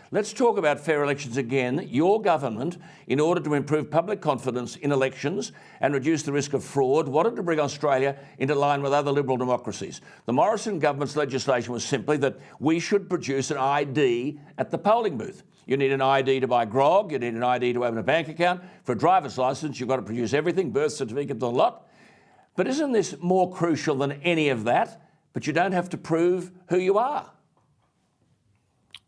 Let's talk about fair elections again. Your government, in order to improve public confidence in elections and reduce the risk of fraud, wanted to bring Australia into line with other liberal democracies. The Morrison government's legislation was simply that we should produce an ID at the polling booth. You need an ID to buy grog, you need an ID to open a bank account. For a driver's licence, you've got to produce everything, birth certificate, the lot. But isn't this more crucial than any of that? But you don't have to prove who you are.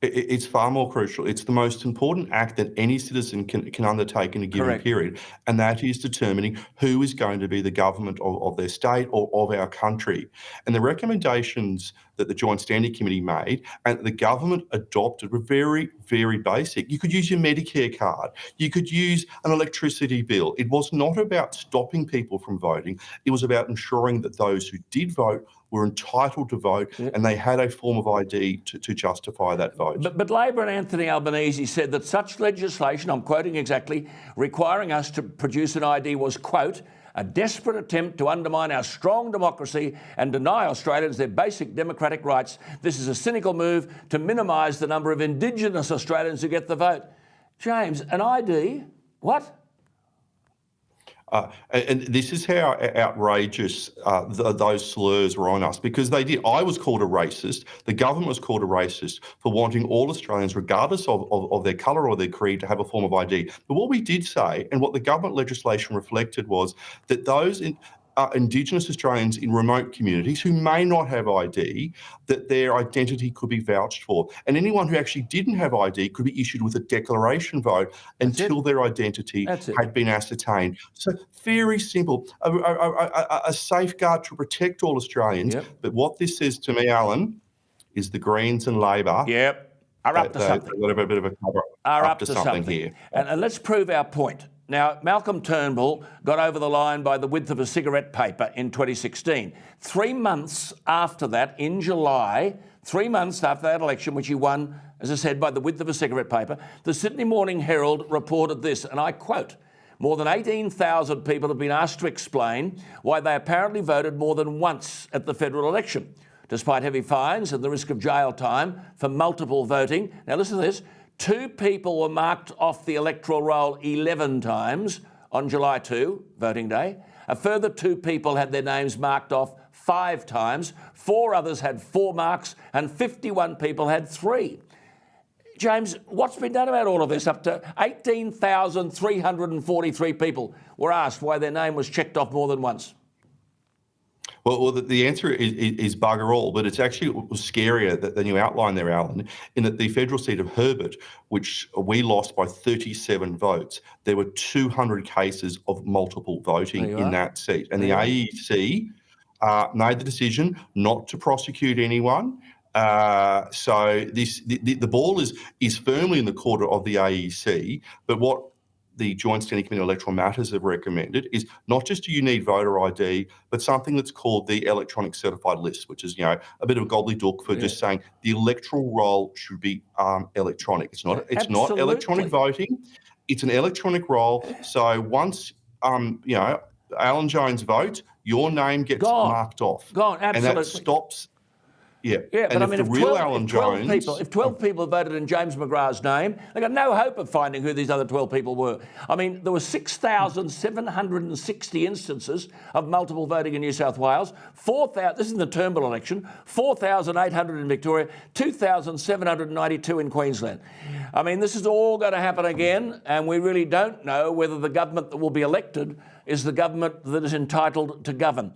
It's far more crucial. It's the most important act that any citizen can undertake in a given period, and that is determining who is going to be the government of their state or of our country. And the recommendations that the Joint Standing Committee made and the government adopted were very, very basic. You could use your Medicare card. You could use an electricity bill. It was not about stopping people from voting. It was about ensuring that those who did vote were entitled to vote, and they had a form of ID to justify that vote. But Labor and Anthony Albanese said that such legislation, I'm quoting exactly, requiring us to produce an ID was, quote, a desperate attempt to undermine our strong democracy and deny Australians their basic democratic rights. This is a cynical move to minimise the number of Indigenous Australians who get the vote. James, an ID? What? And this is how outrageous those slurs were on us, because they did. I was called a racist. The government was called a racist for wanting all Australians, regardless of their colour or their creed, to have a form of ID. But what we did say, and what the government legislation reflected, was that those Indigenous Australians in remote communities who may not have ID, that their identity could be vouched for. And anyone who actually didn't have ID could be issued with a declaration vote until their identity had been ascertained. So very simple, a safeguard to protect all Australians. But what this says to me, Alan, is the Greens and Labor are up to something. They've got a bit of a cover up to something here. And let's prove our point. Now, Malcolm Turnbull got over the line by the width of a cigarette paper in 2016. 3 months after that, in July, 3 months after that election, which he won, as I said, by the width of a cigarette paper, the Sydney Morning Herald reported this, and I quote, more than 18,000 people have been asked to explain why they apparently voted more than once at the federal election. Despite heavy fines and the risk of jail time for multiple voting. Now listen to this. 2 people were marked off the electoral roll 11 times on July 2, voting day. A further 2 people had their names marked off 5 times. 4 others had 4 marks and 51 people had 3. James, what's been done about all of this? Up to 18,343 people were asked why their name was checked off more than once. Well, the answer is bugger all, but it's actually scarier than you outlined there, Alan, in that the federal seat of Herbert, which we lost by 37 votes, there were 200 cases of multiple voting in that seat. And the AEC made the decision not to prosecute anyone. So the ball is firmly in the court of the AEC, but what the Joint Standing Committee on Electoral Matters have recommended is not just do you need voter ID, but something that's called the electronic certified list, which is, a bit of a gobbledygook for just saying the electoral roll should be electronic. It's not electronic voting. It's an electronic roll. So once Alan Jones votes, your name gets marked off. Absolutely. And that stops. But I mean, if 12 people voted in James McGrath's name, they got no hope of finding who these other 12 people were. I mean, there were 6,760 instances of multiple voting in New South Wales. 4,000. This is the Turnbull election. 4,800 in Victoria. 2,792 in Queensland. I mean, this is all going to happen again, and we really don't know whether the government that will be elected is the government that is entitled to govern.